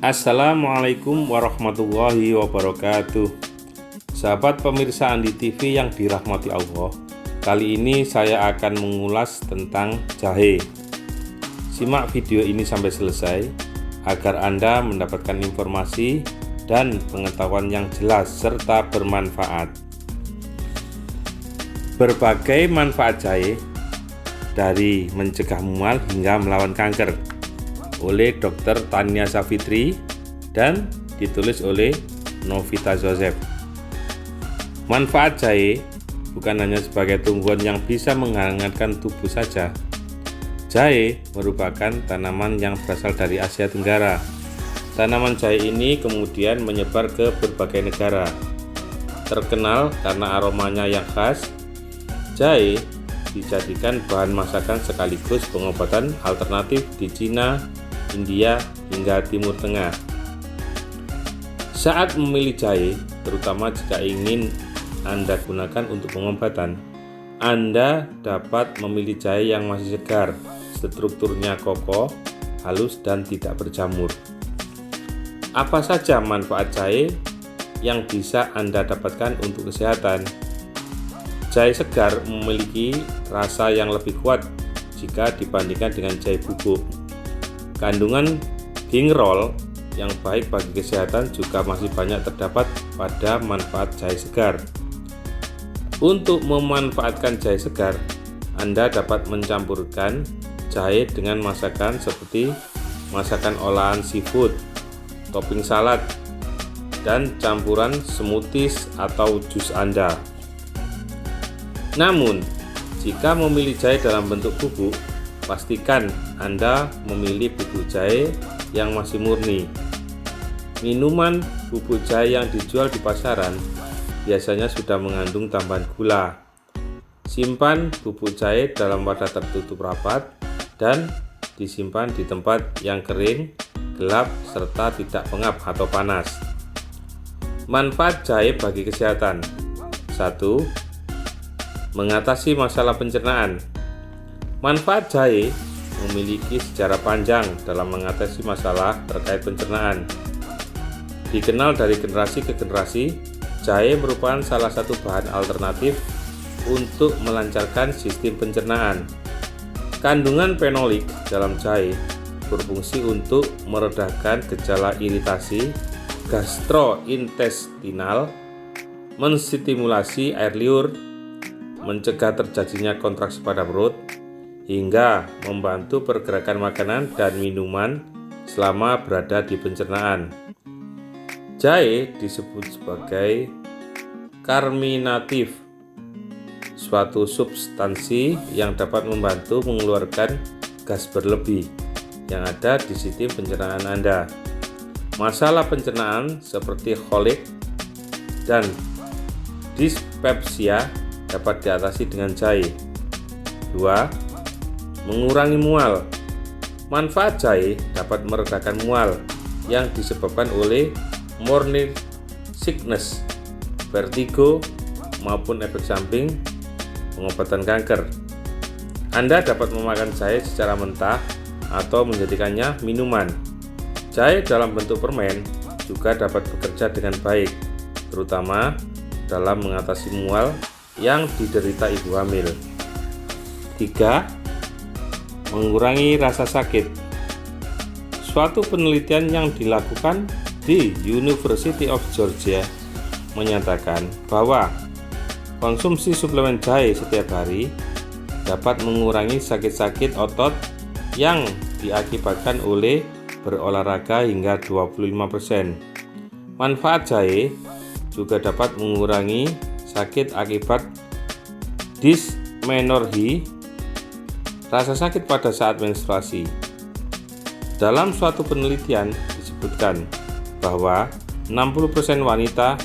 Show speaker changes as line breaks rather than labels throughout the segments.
Assalamualaikum warahmatullahi wabarakatuh. Sahabat pemirsa Andi TV yang dirahmati Allah, kali ini saya akan mengulas tentang jahe. Simak video ini sampai selesai agar Anda mendapatkan informasi dan pengetahuan yang jelas serta bermanfaat. Berbagai manfaat jahe, dari mencegah mual hingga melawan kanker, oleh Dr. Tania Savitri dan ditulis oleh Novita Joseph. Manfaat jahe bukan hanya sebagai tumbuhan yang bisa menghangatkan tubuh saja. Jahe merupakan tanaman yang berasal dari Asia Tenggara. Tanaman jahe ini kemudian menyebar ke berbagai negara. Terkenal karena aromanya yang khas, jahe dijadikan bahan masakan sekaligus pengobatan alternatif di Cina, India, hingga Timur Tengah. Saat memilih jahe, terutama jika ingin Anda gunakan untuk pengobatan, Anda dapat memilih jahe yang masih segar, strukturnya kokoh, halus, dan tidak berjamur. Apa saja manfaat jahe yang bisa Anda dapatkan untuk kesehatan? Jahe segar memiliki rasa yang lebih kuat jika dibandingkan dengan jahe bubuk. Kandungan gingerol yang baik bagi kesehatan juga masih banyak terdapat pada manfaat jahe segar. Untuk memanfaatkan jahe segar, Anda dapat mencampurkan jahe dengan masakan seperti masakan olahan seafood, topping salad, dan campuran smoothies atau jus Anda. Namun, jika memilih jahe dalam bentuk bubuk, pastikan Anda memilih bubuk jahe yang masih murni. Minuman bubuk jahe yang dijual di pasaran biasanya sudah mengandung tambahan gula. Simpan bubuk jahe dalam wadah tertutup rapat dan disimpan di tempat yang kering, gelap, serta tidak pengap atau panas. Manfaat jahe bagi kesehatan. 1. Mengatasi masalah pencernaan. Manfaat jahe memiliki sejarah panjang dalam mengatasi masalah terkait pencernaan. Dikenal dari generasi ke generasi, jahe merupakan salah satu bahan alternatif untuk melancarkan sistem pencernaan. Kandungan fenolik dalam jahe berfungsi untuk meredakan gejala iritasi gastrointestinal, menstimulasi air liur, mencegah terjadinya kontraksi pada perut, hingga membantu pergerakan makanan dan minuman selama berada di pencernaan. Jahe disebut sebagai carminatif, suatu substansi yang dapat membantu mengeluarkan gas berlebih yang ada di sistem pencernaan Anda. Masalah pencernaan seperti kolik dan dispepsia dapat diatasi dengan jahe. 2. Mengurangi mual. Manfaat jahe dapat meredakan mual yang disebabkan oleh morning sickness, vertigo, maupun efek samping pengobatan kanker. Anda dapat memakan jahe secara mentah atau menjadikannya minuman. Jahe dalam bentuk permen juga dapat bekerja dengan baik, terutama dalam mengatasi mual yang diderita ibu hamil. 3. Mengurangi rasa sakit. Suatu penelitian yang dilakukan di University of Georgia menyatakan bahwa konsumsi suplemen jahe setiap hari dapat mengurangi sakit-sakit otot yang diakibatkan oleh berolahraga hingga 25%. Manfaat jahe juga dapat mengurangi sakit akibat dysmenorrhea, rasa sakit pada saat menstruasi. Dalam suatu penelitian disebutkan bahwa 60% wanita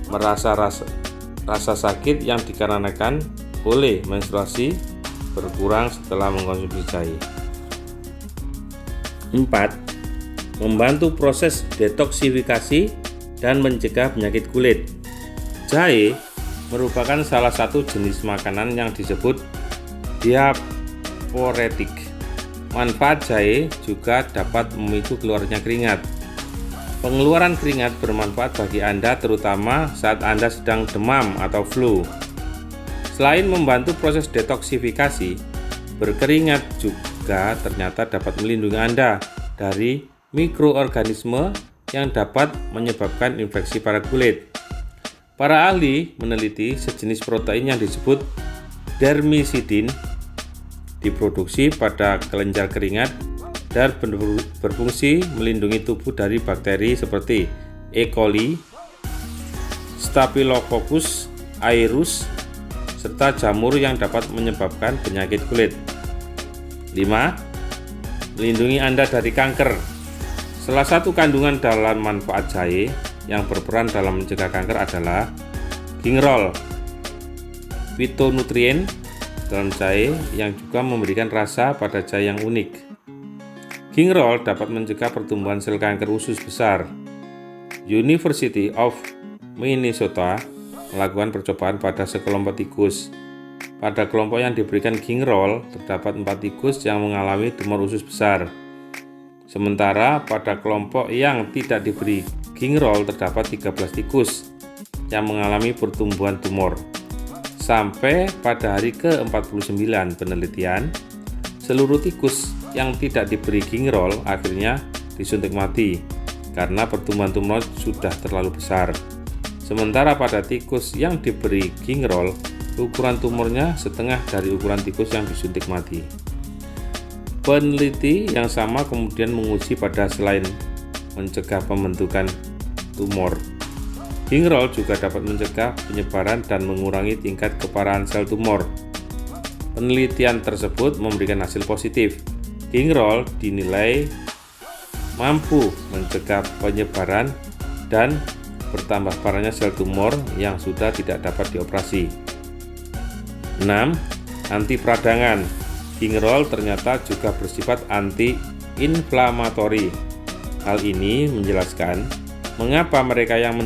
merasa rasa sakit yang dikarenakan oleh menstruasi berkurang setelah mengkonsumsi jahe. 4. Membantu proses detoksifikasi dan mencegah penyakit kulit. Jahe merupakan salah satu jenis makanan yang disebut diaporetik. Manfaat jahe juga dapat memicu keluarnya keringat Pengeluaran keringat bermanfaat bagi Anda terutama saat Anda sedang demam atau flu. Selain membantu proses detoksifikasi, berkeringat juga ternyata dapat melindungi Anda dari mikroorganisme yang dapat menyebabkan infeksi pada kulit. Para ahli meneliti sejenis protein yang disebut dermisidin diproduksi pada kelenjar keringat dan berfungsi melindungi tubuh dari bakteri seperti E. coli, Staphylococcus aureus, serta jamur yang dapat menyebabkan penyakit kulit. 5. Melindungi Anda dari kanker. Salah satu kandungan dalam manfaat jahe yang berperan dalam mencegah kanker adalah gingerol, fitonutrien dalam jahe yang juga memberikan rasa pada jahe yang unik. Gingerol dapat mencegah pertumbuhan sel kanker usus besar. University of Minnesota melakukan percobaan pada sekelompok tikus. Pada kelompok yang diberikan gingerol, terdapat 4 tikus yang mengalami tumor usus besar. Sementara pada kelompok yang tidak diberi gingerol terdapat 13 tikus yang mengalami pertumbuhan tumor. Sampai pada hari ke-49 penelitian, seluruh tikus yang tidak diberi gingerol akhirnya disuntik mati karena pertumbuhan tumor sudah terlalu besar. Sementara pada tikus yang diberi gingerol, ukuran tumornya setengah dari ukuran tikus yang disuntik mati. Peneliti yang sama kemudian menguji pada selain mencegah pembentukan tumor, gingerol juga dapat mencegah penyebaran dan mengurangi tingkat keparahan sel tumor. Penelitian tersebut memberikan hasil positif. Gingerol dinilai mampu mencegah penyebaran dan bertambah parahnya sel tumor yang sudah tidak dapat dioperasi. 6. Anti peradangan. Gingerol ternyata juga bersifat anti-inflamatori. Hal ini menjelaskan mengapa mereka yang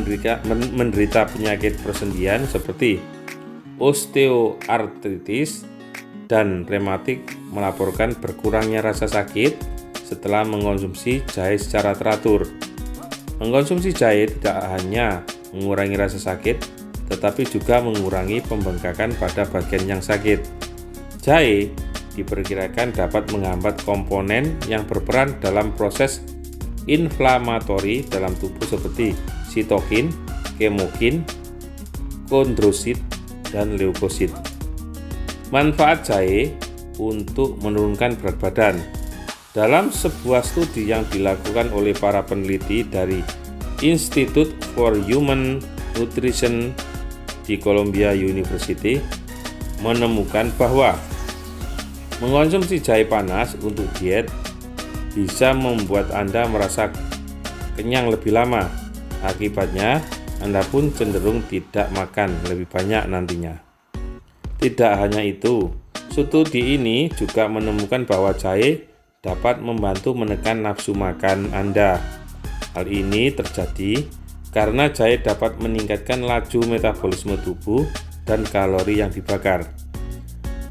menderita penyakit persendian seperti osteoartritis dan rematik melaporkan berkurangnya rasa sakit setelah mengkonsumsi jahe secara teratur. Mengkonsumsi jahe tidak hanya mengurangi rasa sakit, tetapi juga mengurangi pembengkakan pada bagian yang sakit. Jahe diperkirakan dapat menghambat komponen yang berperan dalam proses inflamatori dalam tubuh seperti sitokin, kemokin, kondrosit, dan leukosit. Manfaat jahe untuk menurunkan berat badan. Dalam sebuah studi yang dilakukan oleh para peneliti dari Institute for Human Nutrition di Columbia University menemukan bahwa mengkonsumsi jahe panas untuk diet bisa membuat Anda merasa kenyang lebih lama. Akibatnya, Anda pun cenderung tidak makan lebih banyak nantinya. Tidak hanya itu, studi ini juga menemukan bahwa jahe dapat membantu menekan nafsu makan Anda. Hal ini terjadi karena jahe dapat meningkatkan laju metabolisme tubuh dan kalori yang dibakar.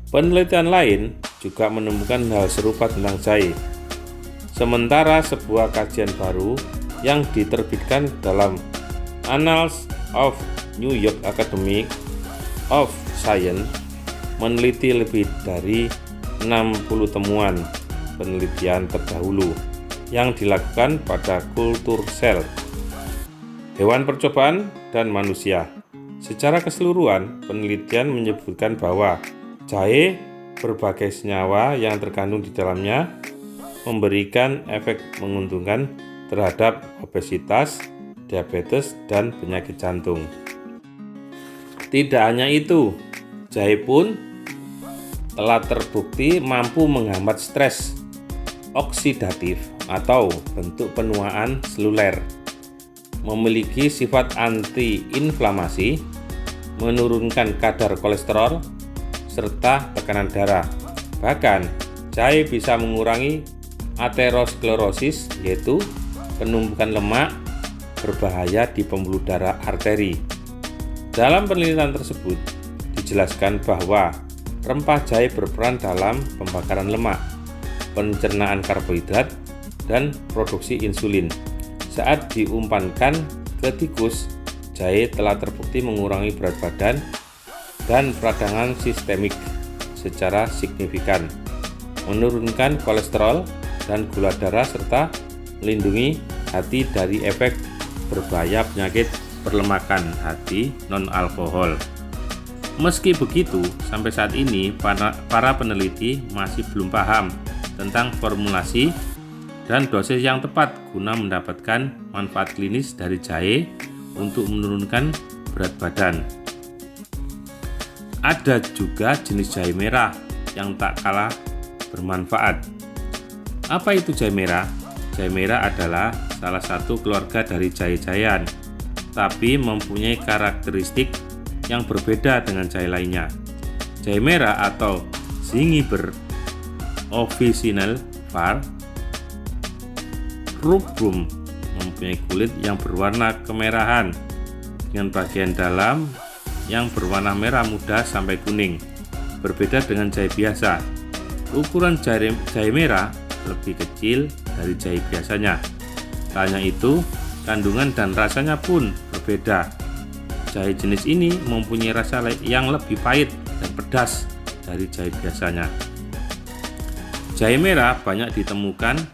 Penelitian lain juga menemukan hal serupa tentang jahe. Sementara sebuah kajian baru yang diterbitkan dalam Annals of New York Academy of Science meneliti lebih dari 60 temuan penelitian terdahulu yang dilakukan pada kultur sel, hewan percobaan, dan manusia. Secara keseluruhan, penelitian menyebutkan bahwa jahe berbagai senyawa yang terkandung di dalamnya memberikan efek menguntungkan terhadap obesitas, diabetes, dan penyakit jantung. Tidak hanya itu, jahe pun telah terbukti mampu menghambat stres oksidatif atau bentuk penuaan seluler, memiliki sifat anti-inflamasi, menurunkan kadar kolesterol, serta tekanan darah. Bahkan, jahe bisa mengurangi aterosklerosis, yaitu penumpukan lemak berbahaya di pembuluh darah arteri. Dalam penelitian tersebut, dijelaskan bahwa rempah jahe berperan dalam pembakaran lemak, pencernaan karbohidrat, dan produksi insulin. Saat diumpankan ke tikus, jahe telah terbukti mengurangi berat badan dan peradangan sistemik secara signifikan, menurunkan kolesterol dan gula darah, serta melindungi hati dari efek berbahaya penyakit perlemakan hati non-alkohol. Meski begitu, sampai saat ini para peneliti masih belum paham tentang formulasi dan dosis yang tepat guna mendapatkan manfaat klinis dari jahe untuk menurunkan berat badan. Ada juga jenis jahe merah yang tak kalah bermanfaat. Apa itu jahe merah? Jahe merah adalah salah satu keluarga dari jahe-jahean, tapi mempunyai karakteristik yang berbeda dengan jahe lainnya. Jahe merah atau Zingiber officinale var. Rubrum mempunyai kulit yang berwarna kemerahan dengan bagian dalam yang berwarna merah muda sampai kuning. Berbeda dengan jahe biasa, ukuran jahe merah lebih kecil dari jahe biasanya. Tak hanya itu, kandungan dan rasanya pun berbeda. Jahe jenis ini mempunyai rasa yang lebih pahit dan pedas dari jahe biasanya. Jahe merah banyak ditemukan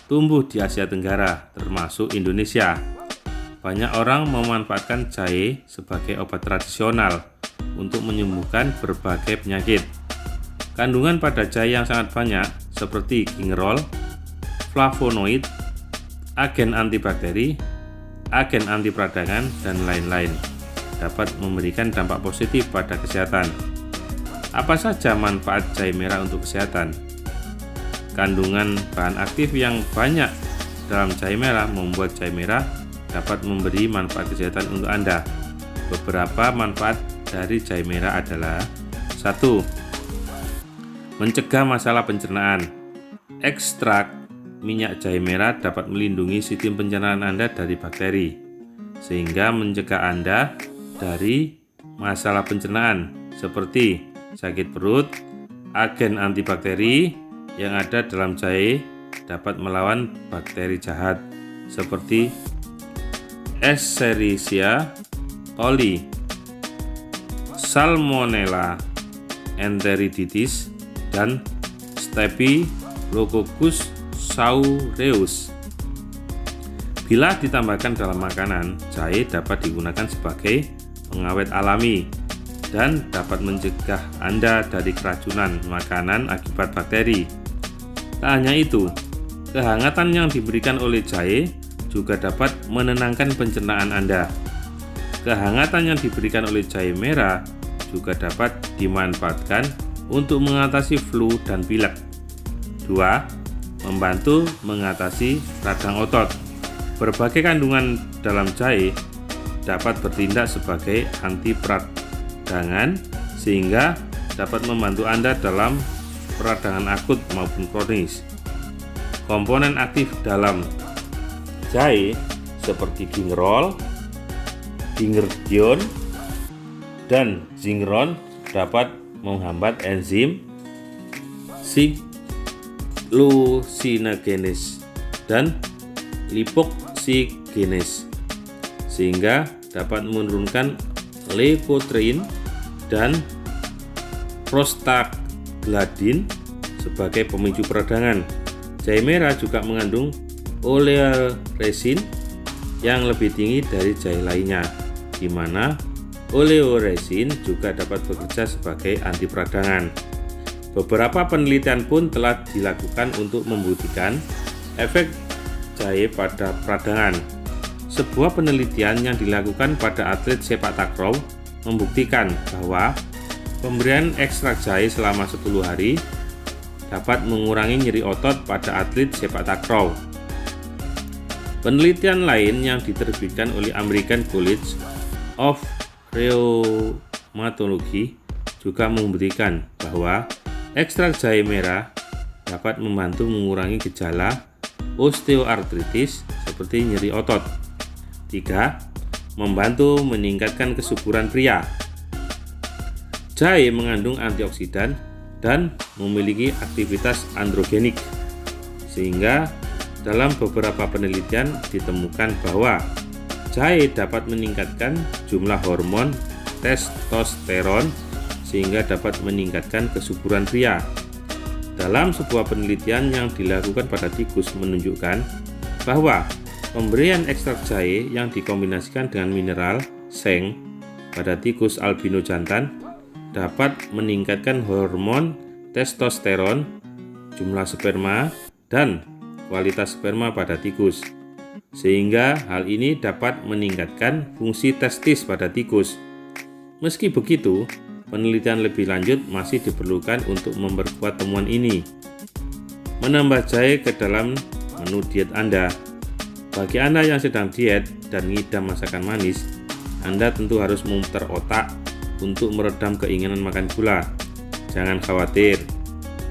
tumbuh di Asia Tenggara, termasuk Indonesia. Banyak orang memanfaatkan jahe sebagai obat tradisional untuk menyembuhkan berbagai penyakit. Kandungan pada jahe yang sangat banyak seperti gingerol, flavonoid, agen antibakteri, agen anti peradangan, dan lain-lain dapat memberikan dampak positif pada kesehatan. Apa saja manfaat jahe merah untuk kesehatan? Kandungan bahan aktif yang banyak dalam jahe merah membuat jahe merah dapat memberi manfaat kesehatan untuk Anda. Beberapa manfaat dari jahe merah adalah: 1. Mencegah masalah pencernaan. Ekstrak minyak jahe merah dapat melindungi sistem pencernaan Anda dari bakteri, sehingga mencegah Anda dari masalah pencernaan seperti sakit perut. Agen antibakteri yang ada dalam jahe dapat melawan bakteri jahat seperti Escherichia coli, Salmonella enteritidis, dan Staphylococcus aureus. Bila ditambahkan dalam makanan, jahe dapat digunakan sebagai pengawet alami dan dapat mencegah Anda dari keracunan makanan akibat bakteri. Tak hanya itu, kehangatan yang diberikan oleh jahe juga dapat menenangkan pencernaan Anda. Kehangatan yang diberikan oleh jahe merah juga dapat dimanfaatkan untuk mengatasi flu dan pilek. 2. Membantu mengatasi radang otot. Berbagai kandungan dalam jahe dapat bertindak sebagai anti peradangan sehingga dapat membantu Anda dalam peradangan akut maupun kronis. Komponen aktif dalam jahe seperti gingerol, gingerdiol, dan zingeron dapat menghambat enzim gluconeogenesis dan lipoxygenase sehingga dapat menurunkan leukotriene dan prostaglandin sebagai pemicu peradangan. Jahe merah juga mengandung oleoresin yang lebih tinggi dari jahe lainnya, di mana oleoresin juga dapat bekerja sebagai anti peradangan. Beberapa penelitian pun telah dilakukan untuk membuktikan efek jahe pada peradangan. Sebuah penelitian yang dilakukan pada atlet sepak takraw membuktikan bahwa pemberian ekstrak jahe selama 10 hari dapat mengurangi nyeri otot pada atlet sepak takraw. Penelitian lain yang diterbitkan oleh American College of Rheumatology juga membuktikan bahwa ekstrak jahe merah dapat membantu mengurangi gejala osteoartritis seperti nyeri otot. 3. Membantu meningkatkan kesuburan pria. Jahe mengandung antioksidan dan memiliki aktivitas androgenik sehingga dalam beberapa penelitian ditemukan bahwa jahe dapat meningkatkan jumlah hormon testosteron sehingga dapat meningkatkan kesuburan pria. Dalam sebuah penelitian yang dilakukan pada tikus menunjukkan bahwa pemberian ekstrak jahe yang dikombinasikan dengan mineral seng pada tikus albino jantan dapat meningkatkan hormon testosteron, jumlah sperma, dan kualitas sperma pada tikus, sehingga hal ini dapat meningkatkan fungsi testis pada tikus. Meski begitu, penelitian lebih lanjut masih diperlukan untuk memperkuat temuan ini. Menambah jahe ke dalam menu diet Anda. Bagi Anda yang sedang diet dan ngidam masakan manis, Anda tentu harus memutar otak untuk meredam keinginan makan gula. Jangan khawatir,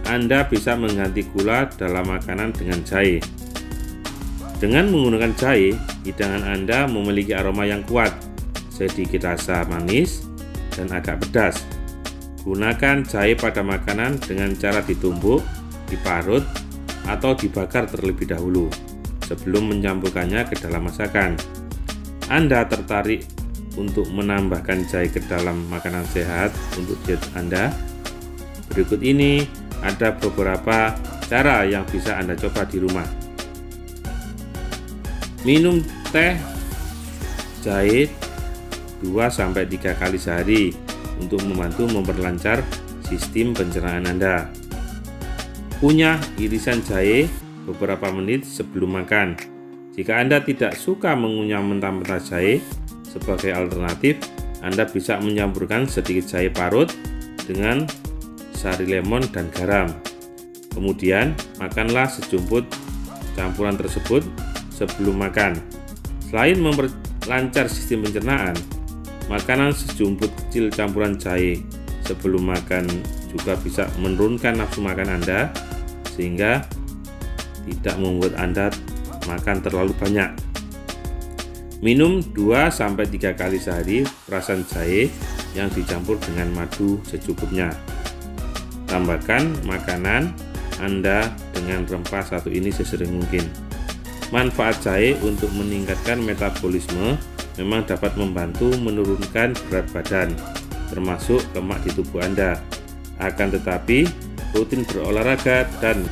Anda bisa mengganti gula dalam makanan dengan jahe. Dengan menggunakan jahe, hidangan Anda memiliki aroma yang kuat, sedikit rasa manis, dan agak pedas. Gunakan jahe pada makanan dengan cara ditumbuk, diparut, atau dibakar terlebih dahulu sebelum mencampurkannya ke dalam masakan. Anda tertarik untuk menambahkan jahe ke dalam makanan sehat untuk diet Anda? Berikut ini ada beberapa cara yang bisa Anda coba di rumah. Minum teh jahe 2-3 kali sehari untuk membantu memperlancar sistem pencernaan Anda. Kunyah irisan jahe beberapa menit sebelum makan. Jika Anda tidak suka mengunyah mentah-mentah jahe, sebagai alternatif Anda bisa mencampurkan sedikit jahe parut dengan sari lemon dan garam. Kemudian makanlah sejumput campuran tersebut sebelum makan. Selain memperlancar sistem pencernaan, makanan sejumput kecil campuran jahe sebelum makan juga bisa menurunkan nafsu makan Anda sehingga tidak membuat Anda makan terlalu banyak. Minum 2-3 kali sehari perasan jahe yang dicampur dengan madu secukupnya. Tambahkan makanan Anda dengan rempah satu ini sesering mungkin. Manfaat jahe untuk meningkatkan metabolisme memang dapat membantu menurunkan berat badan, termasuk lemak di tubuh Anda. Akan tetapi, rutin berolahraga dan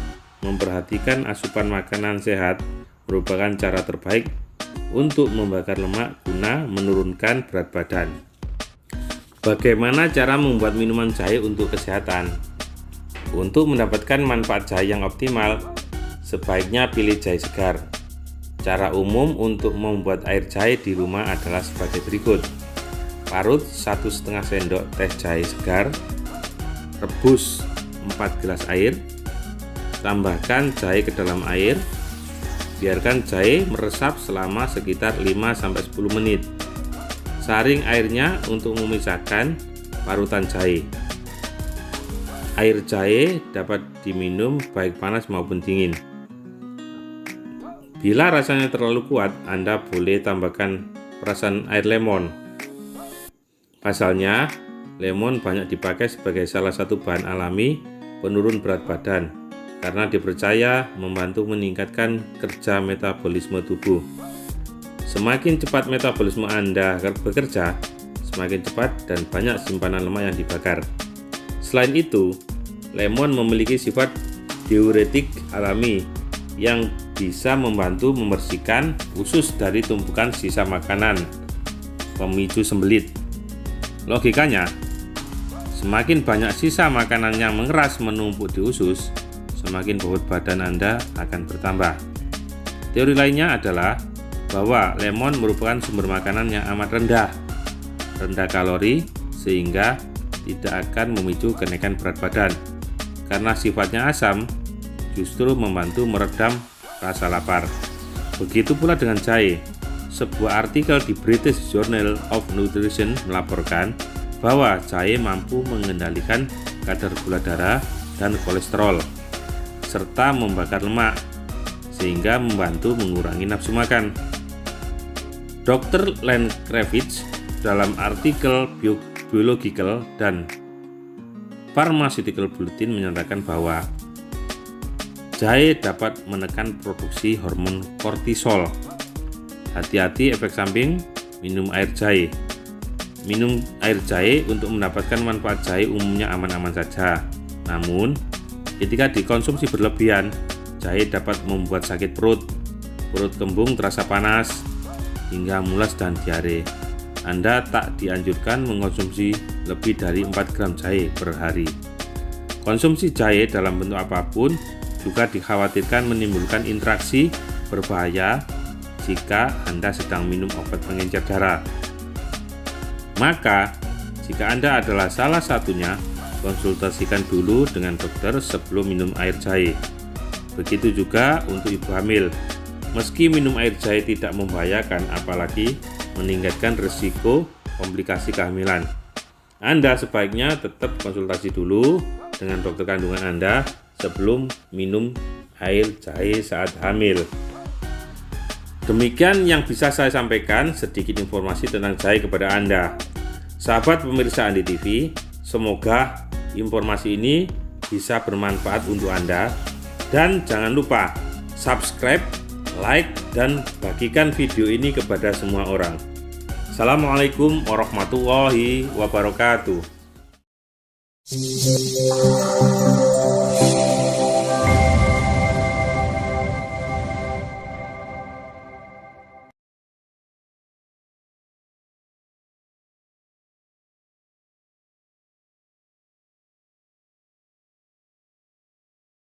memperhatikan asupan makanan sehat merupakan cara terbaik untuk membakar lemak guna menurunkan berat badan. Bagaimana cara membuat minuman jahe untuk kesehatan? Untuk mendapatkan manfaat jahe yang optimal, sebaiknya pilih jahe segar. Cara umum untuk membuat air jahe di rumah adalah sebagai berikut. Parut 1,5 sendok teh jahe segar, rebus 4 gelas air, tambahkan jahe ke dalam air, biarkan jahe meresap selama sekitar 5-10 menit. Saring airnya untuk memisahkan parutan jahe. Air jahe dapat diminum baik panas maupun dingin. Bila rasanya terlalu kuat, Anda boleh tambahkan perasan air lemon. Pasalnya, lemon banyak dipakai sebagai salah satu bahan alami penurun berat badan karena dipercaya membantu meningkatkan kerja metabolisme tubuh. Semakin cepat metabolisme Anda bekerja, semakin cepat dan banyak simpanan lemak yang dibakar. Selain itu, lemon memiliki sifat diuretik alami yang bisa membantu membersihkan usus dari tumpukan sisa makanan, pemicu sembelit. Logikanya, semakin banyak sisa makanan yang mengeras menumpuk di usus, semakin bobot badan Anda akan bertambah. Teori lainnya adalah bahwa lemon merupakan sumber makanan yang amat rendah kalori, sehingga tidak akan memicu kenaikan berat badan. Karena sifatnya asam, justru membantu meredam rasa lapar. Begitu pula dengan jahe. Sebuah artikel di British Journal of Nutrition melaporkan bahwa jahe mampu mengendalikan kadar gula darah dan kolesterol, serta membakar lemak, sehingga membantu mengurangi nafsu makan. Dr. Len Kravitz dalam artikel Biological dan Pharmaceutical Bulletin menyatakan bahwa Jahe dapat menekan produksi hormon kortisol. Hati-hati efek samping minum air jahe. Minum air jahe untuk mendapatkan manfaat jahe umumnya aman-aman saja. Namun, ketika dikonsumsi berlebihan, jahe dapat membuat sakit perut kembung terasa panas, hingga mulas dan diare. Anda tak dianjurkan mengonsumsi lebih dari 4 gram jahe per hari. Konsumsi jahe dalam bentuk apapun juga dikhawatirkan menimbulkan interaksi berbahaya jika Anda sedang minum obat pengencer darah. Maka, jika Anda adalah salah satunya, konsultasikan dulu dengan dokter sebelum minum air jahe. Begitu juga untuk ibu hamil. Meski minum air jahe tidak membahayakan, apalagi meningkatkan risiko komplikasi kehamilan, Anda sebaiknya tetap konsultasi dulu dengan dokter kandungan Anda sebelum minum air jahe saat hamil. Demikian yang bisa saya sampaikan, sedikit informasi tentang jahe kepada Anda. Sahabat pemirsa Andi TV, semoga informasi ini bisa bermanfaat untuk Anda. Dan jangan lupa subscribe, like, dan bagikan video ini kepada semua orang. Assalamualaikum warahmatullahi wabarakatuh.